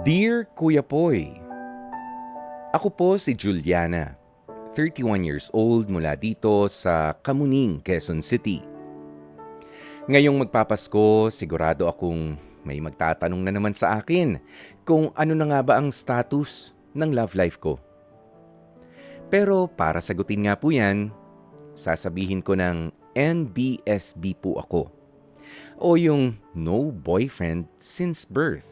Dear Kuya Poy, ako po si Juliana, 31 years old mula dito sa Kamuning, Quezon City. Ngayong magpapasko, sigurado akong may magtatanong na naman sa akin kung ano na nga ba ang status ng love life ko. Pero para sagutin nga po yan, sasabihin ko ng NBSB po ako o yung no boyfriend since birth.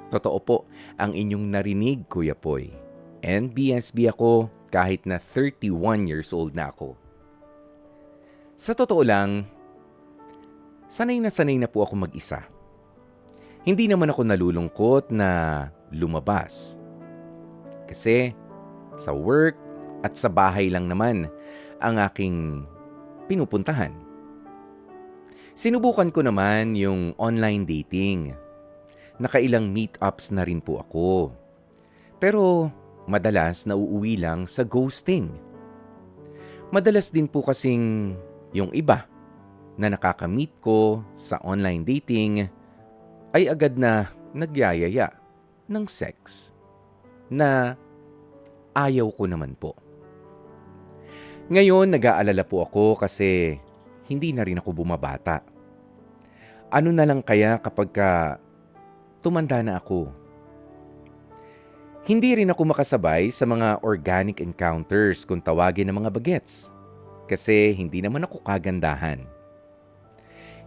Totoo po ang inyong narinig, Kuya Poy. NBSB ako kahit na 31 years old na ako. Sa totoo lang, sanay na po ako mag-isa. Hindi naman ako nalulungkot na lumabas. Kasi sa work at sa bahay lang naman ang aking pinupuntahan. Sinubukan ko naman yung online dating. Nakailang meetups na rin po ako. Pero madalas nauuwi lang sa ghosting. Madalas din po kasing yung iba na nakaka-meet ko sa online dating ay agad na nagyayaya ng sex na ayaw ko naman po. Ngayon nag-aalala po ako kasi hindi na rin ako bumabata. Ano na lang kaya kapag tumanda na ako? Hindi rin ako makasabay sa mga organic encounters kung tawagin ng mga bagets. Kasi hindi naman ako kagandahan.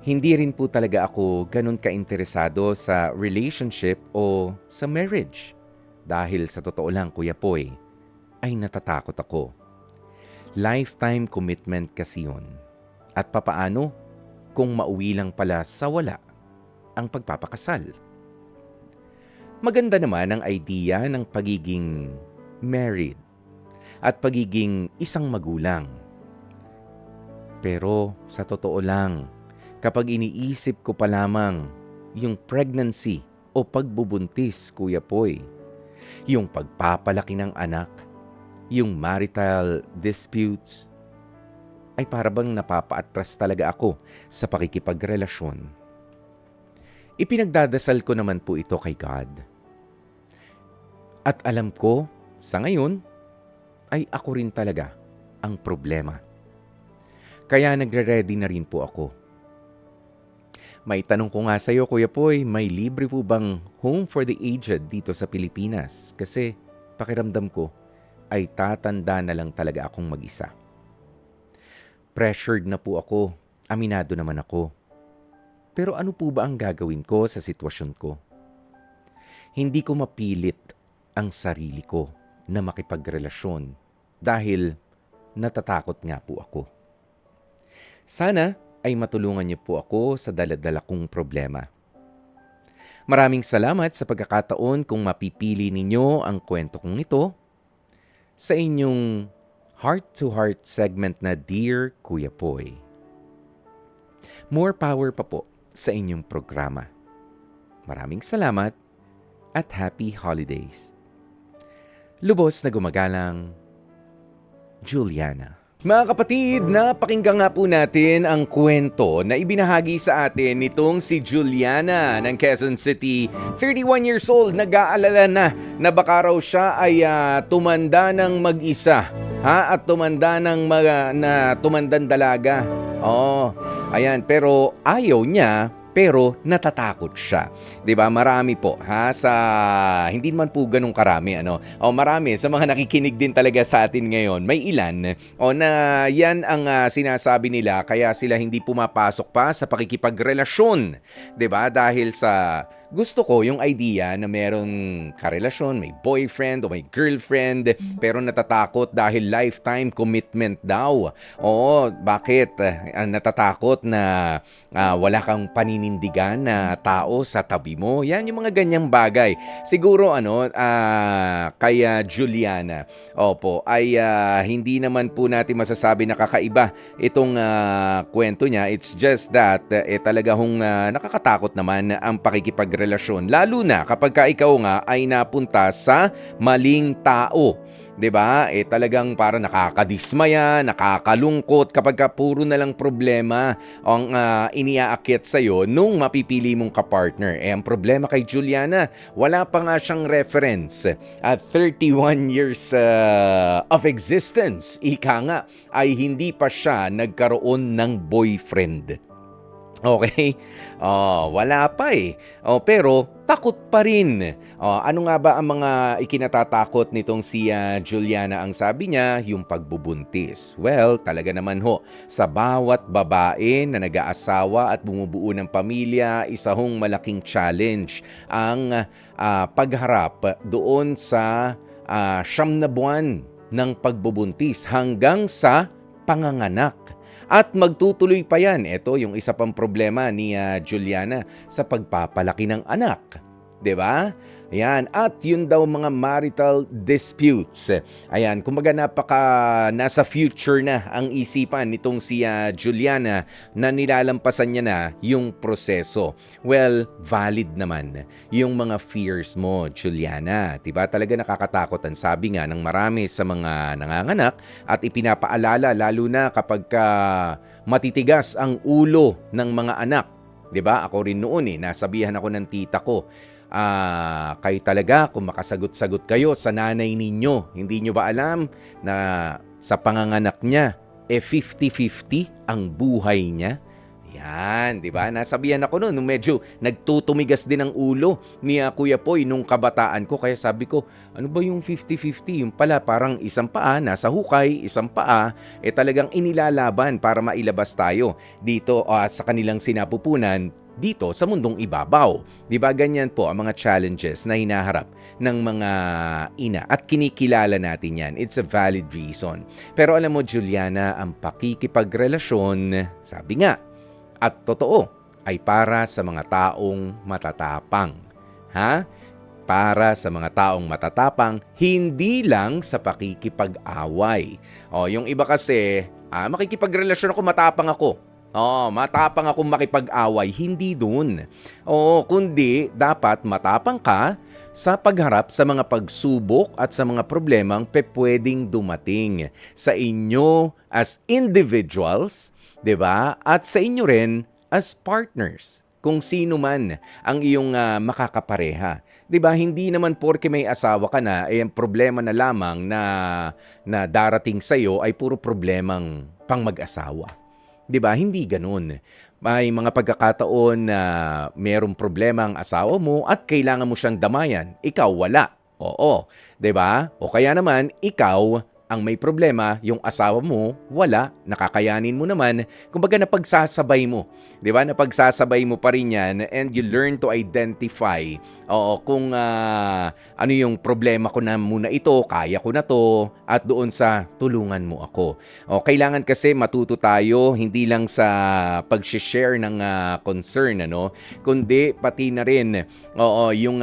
Hindi rin po talaga ako ganun ka-interesado sa relationship o sa marriage. Dahil sa totoo lang, Kuya Poy, ay natatakot ako. Lifetime commitment kasi yun. At papaano kung mauwi lang pala sa wala ang pagpapakasal? Maganda naman ang idea ng pagiging married at pagiging isang magulang. Pero sa totoo lang, kapag iniisip ko pa lamang yung pregnancy o pagbubuntis, Kuya Poy, yung pagpapalaki ng anak, yung marital disputes, ay para bang napapaatras talaga ako sa pakikipagrelasyon. Ipinagdadasal ko naman po ito kay God. At alam ko, sa ngayon, ay ako rin talaga ang problema. Kaya nagre-ready na rin po ako. May tanong ko nga sa iyo, Kuya Poy, may libre po bang home for the aged dito sa Pilipinas? Kasi pakiramdam ko ay tatanda na lang talaga akong mag-isa. Pressured na po ako, aminado naman ako. Pero ano po ba ang gagawin ko sa sitwasyon ko? Hindi ko mapilit ang sarili ko na makipagrelasyon dahil natatakot nga po ako. Sana ay matulungan niyo po ako sa dala-dala kong problema. Maraming salamat sa pagkakataon kung mapipili ninyo ang kwento kong ito sa inyong heart-to-heart segment na Dear Kuya Poy. More power pa po sa inyong programa. Maraming salamat at happy holidays. Lubos na gumagalang, Juliana. Mga kapatid, napakinggan nga po natin ang kwento na ibinahagi sa atin nitong si Juliana ng Quezon City. 31 years old, nag-aalala na baka raw siya ay tumanda ng mag-isa. At tumanda ng tumandang dalaga. Ayan, pero ayaw niya. Pero natatakot siya. 'Di ba? Marami po hindi man po ganung karami marami sa mga nakikinig din talaga sa atin ngayon. May ilan na yan ang sinasabi nila kaya sila hindi pumapasok pa sa pakikipagrelasyon. 'Di ba? Dahil sa gusto ko yung idea na merong karelasyon, may boyfriend o may girlfriend, pero natatakot dahil lifetime commitment daw. Oo, bakit? Natatakot na wala kang paninindigan na tao sa tabi mo. Yan yung mga ganyang bagay. Siguro kaya Juliana, ay hindi naman po natin masasabi na kakaiba itong kwento niya. It's just that talaga nakakatakot naman ang pakikipagrelasyon. Lalo na kapag ikaw nga ay napunta sa maling tao. 'Di ba? Talagang parang nakakadismaya, nakakalungkot kapag puro na lang problema ang iniaakyat sa'yo nung mapipili mong kapartner. Ang problema kay Juliana, wala pa nga siyang reference. At 31 years of existence, ika nga, ay hindi pa siya nagkaroon ng boyfriend. Okay? Wala pa eh. Pero takot pa rin. Ano nga ba ang mga ikinatatakot nitong si Juliana? Ang sabi niya, yung pagbubuntis. Well, talaga naman ho, sa bawat babae na nag-aasawa at bumubuo ng pamilya, isa hong malaking challenge ang pagharap doon sa 9 na buwan ng pagbubuntis hanggang sa panganganak. At magtutuloy pa yan. Ito yung isa pang problema ni Juliana sa pagpapalaki ng anak. 'Di ba? Ayan. At yun daw mga marital disputes. Ayan. Kumbaga nasa future na ang isipan nitong si Juliana na nilalampasan niya na yung proseso. Well, valid naman yung mga fears mo, Juliana. Diba? Talaga nakakatakot ang sabi nga ng marami sa mga nanganganak at ipinapaalala lalo na kapag matitigas ang ulo ng mga anak. 'Di ba? Ako rin noon nasabihan ako ng tita ko, kayo talaga kung makasagot-sagot kayo sa nanay ninyo. Hindi nyo ba alam na sa panganganak niya, 50-50 ang buhay niya? Yan, di ba? Nasabihan ako noon, nung medyo nagtutumigas din ang ulo ni Kuya Poy nung kabataan ko. Kaya sabi ko, ano ba yung 50-50? Yung pala parang isang paa nasa hukay, isang paa talagang inilalaban para mailabas tayo dito sa kanilang sinapupunan dito sa mundong ibabaw. 'Di ba ganyan po ang mga challenges na hinaharap ng mga ina at kinikilala natin 'yan. It's a valid reason. Pero alam mo Juliana, ang pakikipagrelasyon, sabi nga, at totoo, ay para sa mga taong matatapang. Ha? Para sa mga taong matatapang, hindi lang sa pakikipag-away. Yung iba kasi, makikipagrelasyon ako, matapang ako. Matapang akong makipag-away. Hindi dun. Kundi dapat matapang ka sa pagharap sa mga pagsubok at sa mga problemang pwedeng dumating sa inyo as individuals, 'di ba? At sa inyo rin as partners. Kung sino man ang iyong makakapareha. 'Di ba? Hindi naman porke may asawa ka na, ang problema na lamang na darating sa iyo ay puro problemang pang mag-asawa. 'Di ba? Hindi ganoon. May mga pagkakataon na merong problema ang asawa mo at kailangan mo siyang damayan. Ikaw wala. Oo. 'Di ba? O kaya naman ikaw ang may problema, yung asawa mo wala, nakakayanin mo naman. Kumbaga napagsasabay mo. 'Di ba? Napagsasabay mo pa rin 'yan and you learn to identify kung ano yung problema ko na muna ito, kaya ko na to, at doon sa tulungan mo ako. Kailangan kasi matuto tayo hindi lang sa pag-share ng concern, kundi pati na rin yung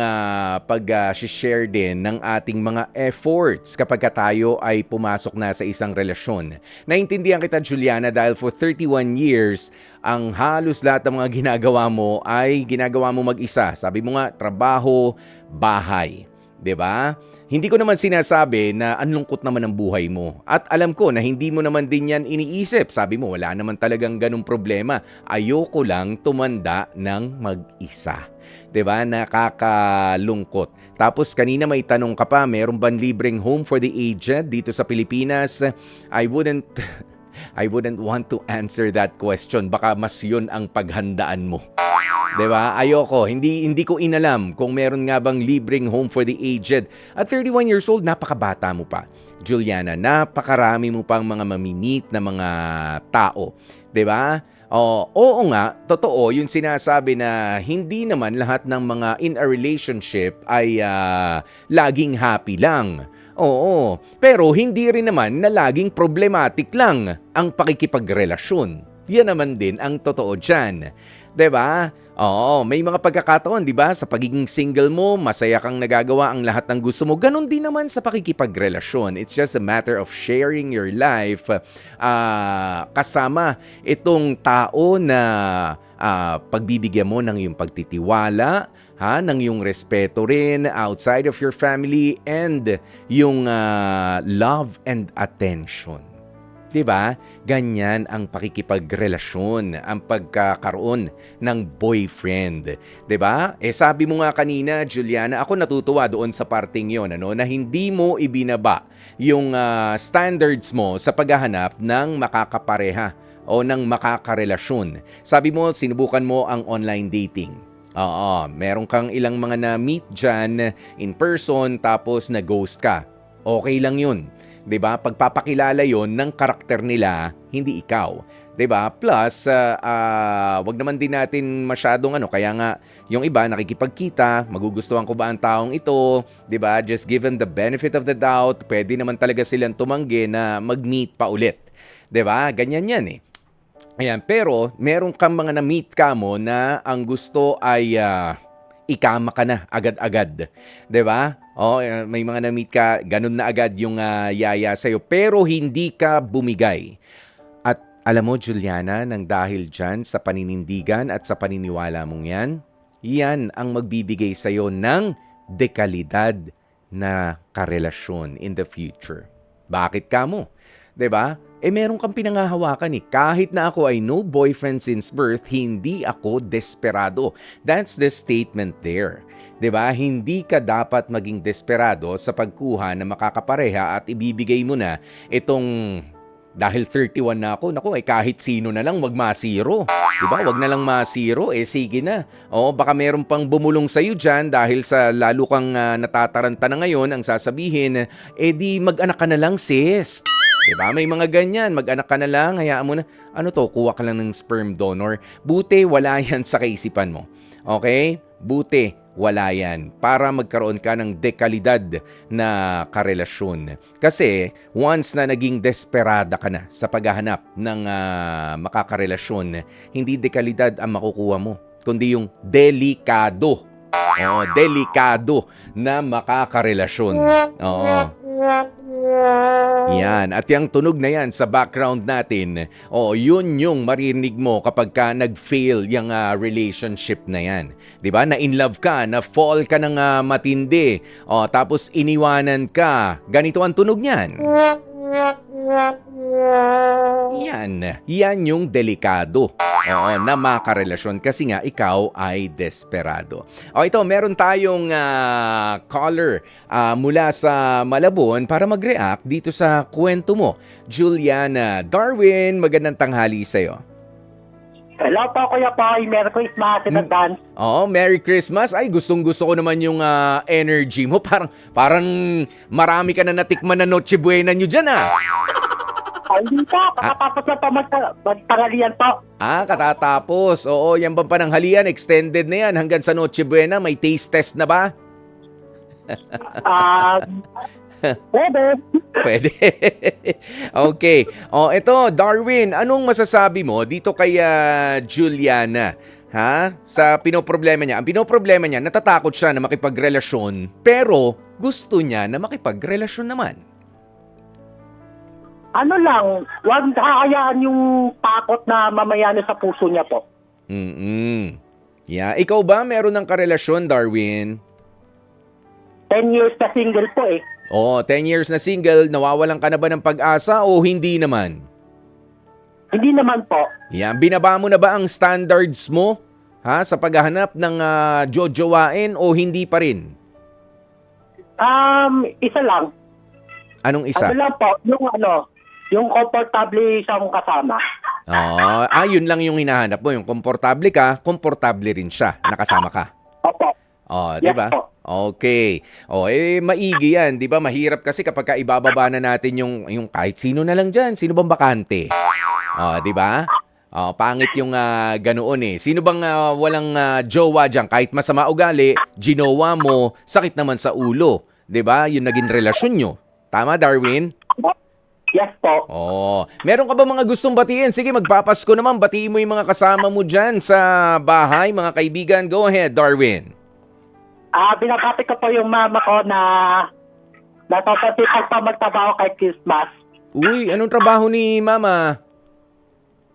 pag-share din ng ating mga efforts kapag tayo ay pumasok na sa isang relasyon. Naintindihan kita Juliana dahil for 31 years, ang halos lahat ng mga ginagawa mo ay ginagawa mo mag-isa. Sabi mo nga, trabaho, bahay. 'Di ba? Hindi ko naman sinasabi na ang lungkot naman ang buhay mo. At alam ko na hindi mo naman din yan iniisip. Sabi mo, wala naman talagang ganung problema. Ayoko lang tumanda ng mag-isa. 'Di ba? Nakakalungkot. Tapos kanina may tanong ka pa, meron bang libreng home for the aged dito sa Pilipinas? I wouldn't want to answer that question. Baka mas yun ang paghandaan mo. 'Di ba? Ayoko. Hindi ko inalam kung meron nga bang libreng home for the aged. At 31 years old, napakabata mo pa. Juliana, napakarami mo pang mga mamimit na mga tao. 'Di ba? Oo nga, totoo yung sinasabi na hindi naman lahat ng mga in a relationship ay laging happy lang. Oo, pero hindi rin naman na laging problematic lang ang pakikipagrelasyon. Yan naman din ang totoo dyan. 'Di ba? Oo, may mga pagkakataon, 'di ba? Sa pagiging single mo, masaya kang nagagawa ang lahat ng gusto mo. Ganon din naman sa pakikipagrelasyon. It's just a matter of sharing your life kasama itong tao na pagbibigyan mo ng iyong pagtitiwala, ng yung respeto rin outside of your family and yung love and attention. 'Di ba? Ganyan ang pakikipagrelasyon, ang pagkakaroon ng boyfriend. 'Di ba? Sabi mo nga kanina, Juliana, ako natutuwa doon sa parting 'yon, na hindi mo ibinaba yung standards mo sa paghahanap ng makakapareha o ng makakarelasyon. Sabi mo, sinubukan mo ang online dating. Oo, meron kang ilang mga na-meet dyan in person tapos na-ghost ka. Okay lang yun. 'Di ba? Pagpapakilala 'yon ng karakter nila, hindi ikaw. 'Di ba? Plus, wag naman din natin masyadong kaya nga yung iba nakikipagkita, magugustuhan ko ba ang taong ito, 'di ba? Just give them the benefit of the doubt. Pwede naman talaga silang tumanggi na mag-meet pa ulit. 'Di ba? Ganyan 'yan eh. Ayan, pero meron kang mga na-meet ka mo na ang gusto ay ikama ka na agad-agad. 'Di ba? May mga na-meet ka, ganun na agad yung yaya sa'yo, pero hindi ka bumigay. At alam mo, Juliana, nang dahil dyan sa paninindigan at sa paniniwala mong yan ang magbibigay sa'yo ng dekalidad na karelasyon in the future. Bakit ka mo? 'Di ba? Meron kang pinangahawakan eh. Kahit na ako ay no boyfriend since birth, hindi ako desperado. That's the statement there. 'Di ba? Hindi ka dapat maging desperado sa pagkuha na makakapareha at ibibigay mo na itong dahil 31 na ako, kahit sino na lang wag masiro. 'Di ba? Wag na lang masiro, sige na. Baka meron pang bumulong sa iyo diyan dahil sa lalo kang natataranta na ngayon, ang sasabihin, di mag-anak ka na lang, sis. Diba? May mga ganyan, mag-anak ka na lang, hayaan mo na, kuha ka lang ng sperm donor. Buti, wala yan sa kaisipan mo. Okay? Buti, wala yan. Para magkaroon ka ng dekalidad na karelasyon. Kasi, once na naging desperada ka na sa paghahanap ng makakarelasyon, hindi dekalidad ang makukuha mo, kundi yung delikado. Delikado na makakarelasyon. Yan. At yung tunog na yan sa background natin, yun yung maririnig mo kapag ka nag-fail yung relationship na yan. 'Di ba? Na in love ka, na fall ka ng matindi, tapos iniwanan ka. Ganito ang tunog niyan. Yan yung delikado. Na makarelasyon kasi nga ikaw ay desperado. Ito, meron tayong caller mula sa Malabon para mag-react dito sa kwento mo. Juliana. Darwin, magandang tanghali sa'yo. Hello po, Kuya Poy. Merry Christmas in advance. Merry Christmas. Ay, gustong-gusto ko naman yung energy mo. Parang marami ka na natikman na Noche Buena nyo dyan, Hindi po, kakatapos na po magtanghalian po. Katatapos. Yan bang pananghalian? Extended na yan. Hanggang sa Noche Buena, may taste test na ba? Pwede. Okay. Ito, Darwin, anong masasabi mo dito kay Juliana? Sa pinoproblema niya. Ang pinoproblema niya, natatakot siya na makipagrelasyon, pero gusto niya na makipagrelasyon naman. Huwag kakayaan yung takot na mamayano sa puso niya po. Yeah. Ikaw ba meron ng karelasyon, Darwin? 10 years na single po 10 years na single, nawawalan ka na ba ng pag-asa o hindi naman? Hindi naman po. Yeah. Binaba mo na ba ang standards mo sa paghahanap ng jojowain o hindi pa rin? Isa lang. Anong isa? Lang po, yung comfortable siyang kasama. Yun lang yung hinahanap mo. Yung komportable ka, komportable rin siya. Nakasama ka. Opo. Di ba? Okay. Maigi yan. Di ba? Mahirap kasi kapag ibababa na natin yung kahit sino na lang dyan. Sino bang bakante? Di ba? Pangit yung ganoon Sino bang walang jowa dyan? Kahit masama ugali, ginowa mo, sakit naman sa ulo. Di ba? Yung naging relasyon nyo. Tama, Darwin? Yes po. Meron ka ba mga gustong batiin? Sige, magpapasko naman. Batiin mo yung mga kasama mo dyan sa bahay, mga kaibigan. Go ahead, Darwin. Binabati ko po yung mama ko na natapatipag pa magtrabaho kay Christmas. Uy, anong trabaho ni mama?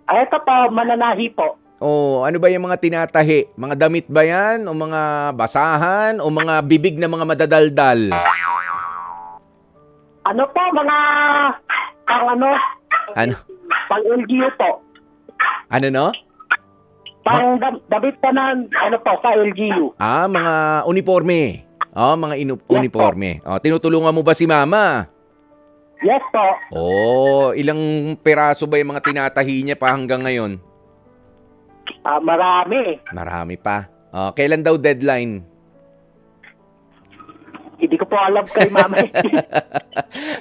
Ito po, mananahi po. O ano ba yung mga tinatahi? Mga damit ba yan? O mga basahan? O mga bibig na mga madadaldal? Ano po, mga pang ano, Ano? pang LGU po. Ano no? Pang damit pa na, ano po, sa LGU. Mga uniforme. Mga uniforme. Tinutulungan mo ba si mama? Yes po. Ilang peraso ba yung mga tinatahi niya pa hanggang ngayon? Marami. Marami pa. Kailan daw deadline? Hindi ko po alam kay mama.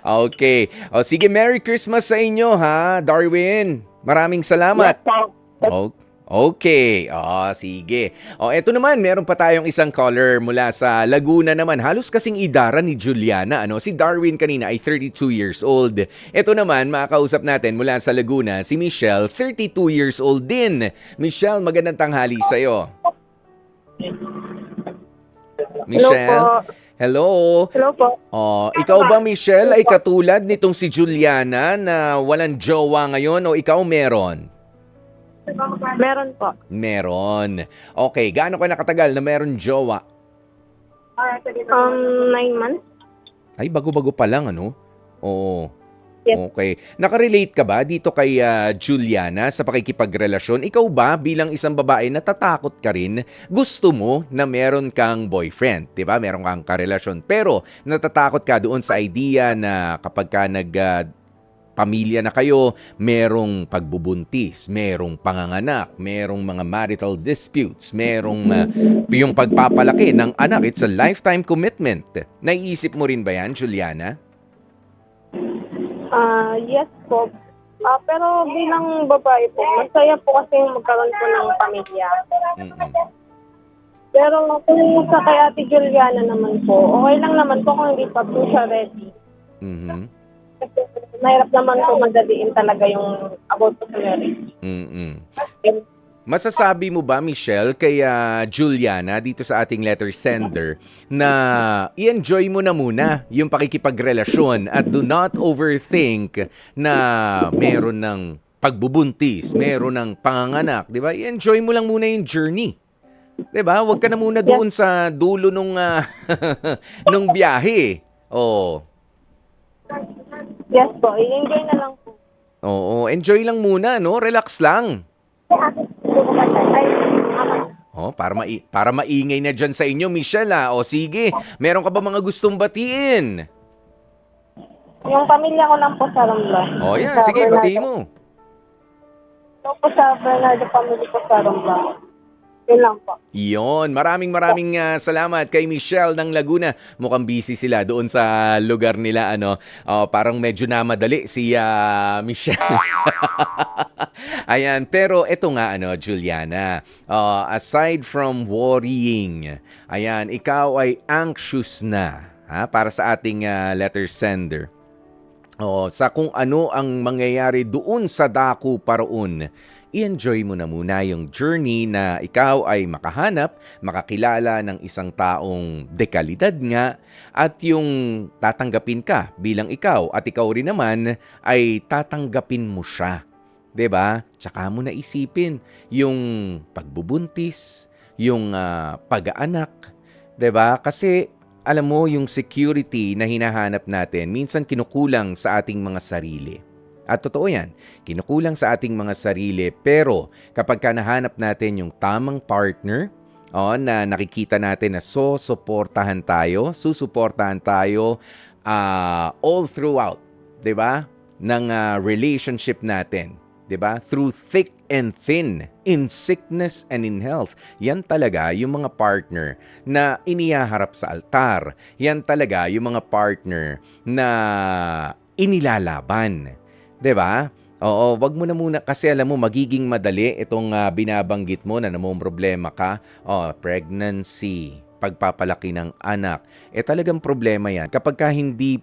Okay. Sige, Merry Christmas sa inyo ha, Darwin. Maraming salamat. Yes po. Okay. Sige. Eto naman, meron pa tayong isang caller mula sa Laguna naman. Halos kasing idara ni Juliana. Si Darwin kanina ay 32 years old. Eto naman, makakausap natin mula sa Laguna, si Michelle, 32 years old din. Michelle, magandang tanghali sa'yo. Michelle? Hello. Hello po. Ikaw ba, Michelle, ay katulad nitong si Juliana na walang jowa ngayon o ikaw meron? Meron po. Meron. Okay, gaano ka nakatagal na meron jowa? 9 months. Ay, bago-bago pa lang, ano? Oo. Yes. Okay. Nakarelate ka ba dito kay Juliana sa pakikipagrelasyon? Ikaw ba bilang isang babae natatakot ka rin? Gusto mo na meron kang boyfriend, 'di ba? Meron kang karelasyon. Pero natatakot ka doon sa idea na kapag ka pamilya na kayo, merong pagbubuntis, merong panganganak, merong mga marital disputes, merong yung pagpapalaki ng anak. It's a lifetime commitment. Naiisip mo rin ba yan, Juliana? Yes po. Pero bilang babae po, masaya po kasi magkaroon po ng pamilya. Mm-mm. Pero kung sa kay Ate Juliana naman po, okay lang naman po kung hindi pa po siya ready. Mhm. Kasi mahirap naman po madaliin talaga yung about po sa marriage. Mm-mm. Masasabi mo ba, Michelle, kay Juliana dito sa ating letter sender na i-enjoy mo na muna yung pakikipagrelasyon at do not overthink na meron ng pagbubuntis, meron ng panganganak, di ba? I-enjoy mo lang muna yung journey. Di ba? Huwag ka na muna doon sa dulo nung biyahe. Yes po, i-enjoy na lang po. Oo, enjoy lang muna, no? Relax lang. Para maingay na dyan sa inyo, Michelle, sige, meron ka ba mga gustong batiin? Yung pamilya ko lang po sa Romblon. Yan, Sa sige, Bernardo. batiin mo. Ito po sa Bernardo family po sa Romblon. Yun lang po. Iyon, maraming salamat kay Michelle ng Laguna. Mukhang busy sila doon sa lugar nila, parang medyo namadali si Michelle. Ayan, pero eto nga, Juliana, aside from worrying, ayan, ikaw ay anxious na para sa ating letter sender. Sa kung ano ang mangyayari doon sa dako paroon. I-enjoy mo na muna yung journey na ikaw ay makahanap, makakilala ng isang taong dekalidad nga at yung tatanggapin ka bilang ikaw at ikaw rin naman ay tatanggapin mo siya. 'Di ba? Tsaka mo na isipin yung pagbubuntis, yung pag-aanak, 'di ba? Kasi alam mo yung security na hinahanap natin, minsan kinukulang sa ating mga sarili. At totoo yan, kinukulang sa ating mga sarili, pero kapag nahanap natin yung tamang partner, na nakikita natin na susuportahan tayo all throughout, 'di ba? Ng relationship natin, 'di ba? Through thick and thin, in sickness and in health. Yan talaga yung mga partner na inihaharap sa altar. Yan talaga yung mga partner na inilalaban. 'Di ba? Oo, wag mo na muna kasi alam mo magiging madali itong binabanggit mo na problema ka. Pregnancy, pagpapalaki ng anak. Talagang problema 'yan. Kapag hindi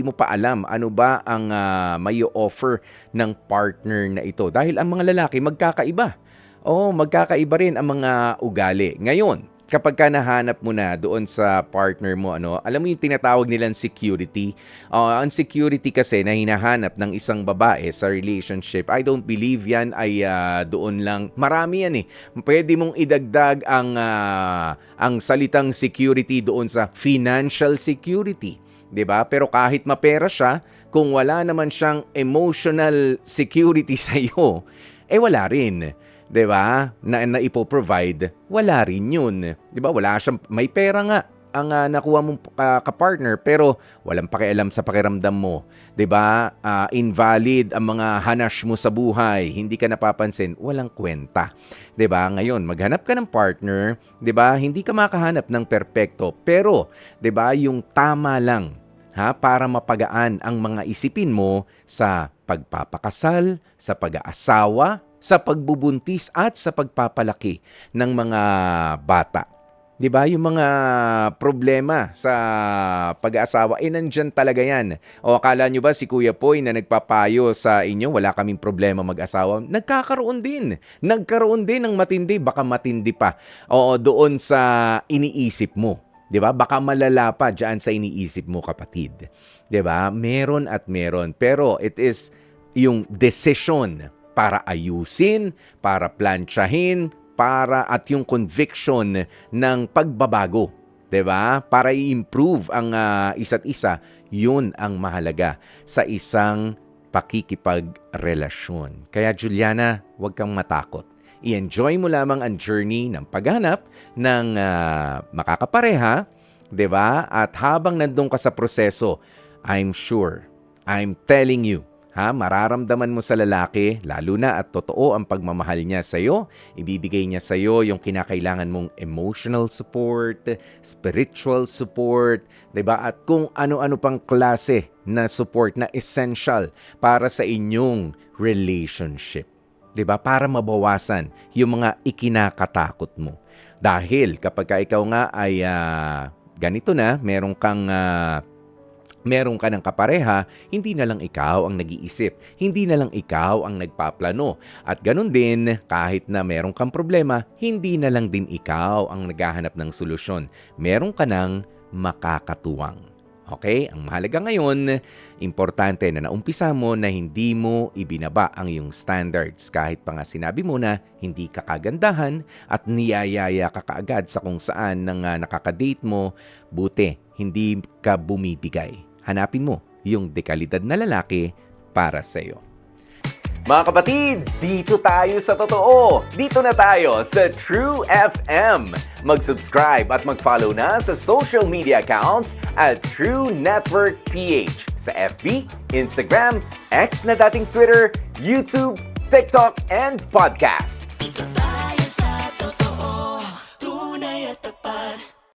mo pa alam ano ba ang may offer ng partner na ito. Dahil ang mga lalaki magkakaiba. Magkakaiba rin ang mga ugali. Ngayon, kapag ka nahanap mo na doon sa partner mo, alam mo yung tinatawag nilang security. Ang security kasi na hinahanap ng isang babae sa relationship, I don't believe yan ay doon lang. Marami yan eh. Pwede mong idagdag ang salitang security doon sa financial security. 'Di ba? Pero kahit mapera siya, kung wala naman siyang emotional security sa iyo, wala rin. 'Di ba? Na ipo-provide, wala rin 'yun. 'Di ba? Wala siyang may pera nga ang nakuha mong ka-partner pero walang pakialam sa pakiramdam mo. 'Di ba? Invalid ang mga hanash mo sa buhay, hindi ka napapansin, walang kwenta. 'Di ba? Ngayon, maghanap ka ng partner, 'di ba? Hindi ka makahanap ng perpekto, pero 'di ba, yung tama lang para mapagaan ang mga isipin mo sa pagpapakasal, sa pag-aasawa, sa pagbubuntis at sa pagpapalaki ng mga bata. 'Di ba? Yung mga problema sa pag-aasawa, nandyan talaga yan. O akala nyo ba si Kuya Poy na nagpapayo sa inyo, wala kaming problema mag-asawa? Nagkakaroon din. Nagkaroon din ng matindi, baka matindi pa. O doon sa iniisip mo. 'Di ba? Baka malala pa diyan sa iniisip mo, kapatid. 'Di ba? Meron at meron. Pero it is yung decision para ayusin, para plansyahin, at yung conviction ng pagbabago, 'di ba? Para i-improve ang isa't isa, 'yun ang mahalaga sa isang pakikipagrelasyon. Kaya Juliana, huwag kang matakot. I-enjoy mo lamang ang journey ng paghanap ng makakapareha, 'di ba? At habang nandun ka sa proseso, I'm sure, I'm telling you, mararamdaman mo sa lalaki, lalo na at totoo ang pagmamahal niya sa iyo. Ibibigay niya sa iyo yung kinakailangan mong emotional support, spiritual support, 'di ba? At kung ano-ano pang klase na support na essential para sa inyong relationship. 'Di ba? Para mabawasan yung mga ikinakatakot mo. Dahil kapag ikaw nga ay ganito na, meron ka ng kapareha, hindi na lang ikaw ang nag-iisip, hindi na lang ikaw ang nagpaplano. At ganun din, kahit na meron kang problema, hindi na lang din ikaw ang naghahanap ng solusyon. Meron ka ng makakatuwang. Okay? Ang mahalaga ngayon, importante na naumpisa mo na hindi mo ibinaba ang iyong standards. Kahit pa nga sinabi mo na hindi ka kagandahan at niyayaya ka kaagad sa kung saan nang nakakadate mo, buti, hindi ka bumibigay. Hanapin mo yung dekalidad na lalaki para sa iyo. Mga kapatid, dito tayo sa totoo. Dito na tayo sa True FM. Mag-subscribe at mag-follow na sa social media accounts at True Network PH sa FB, Instagram, X na dating Twitter, YouTube, TikTok, and podcasts.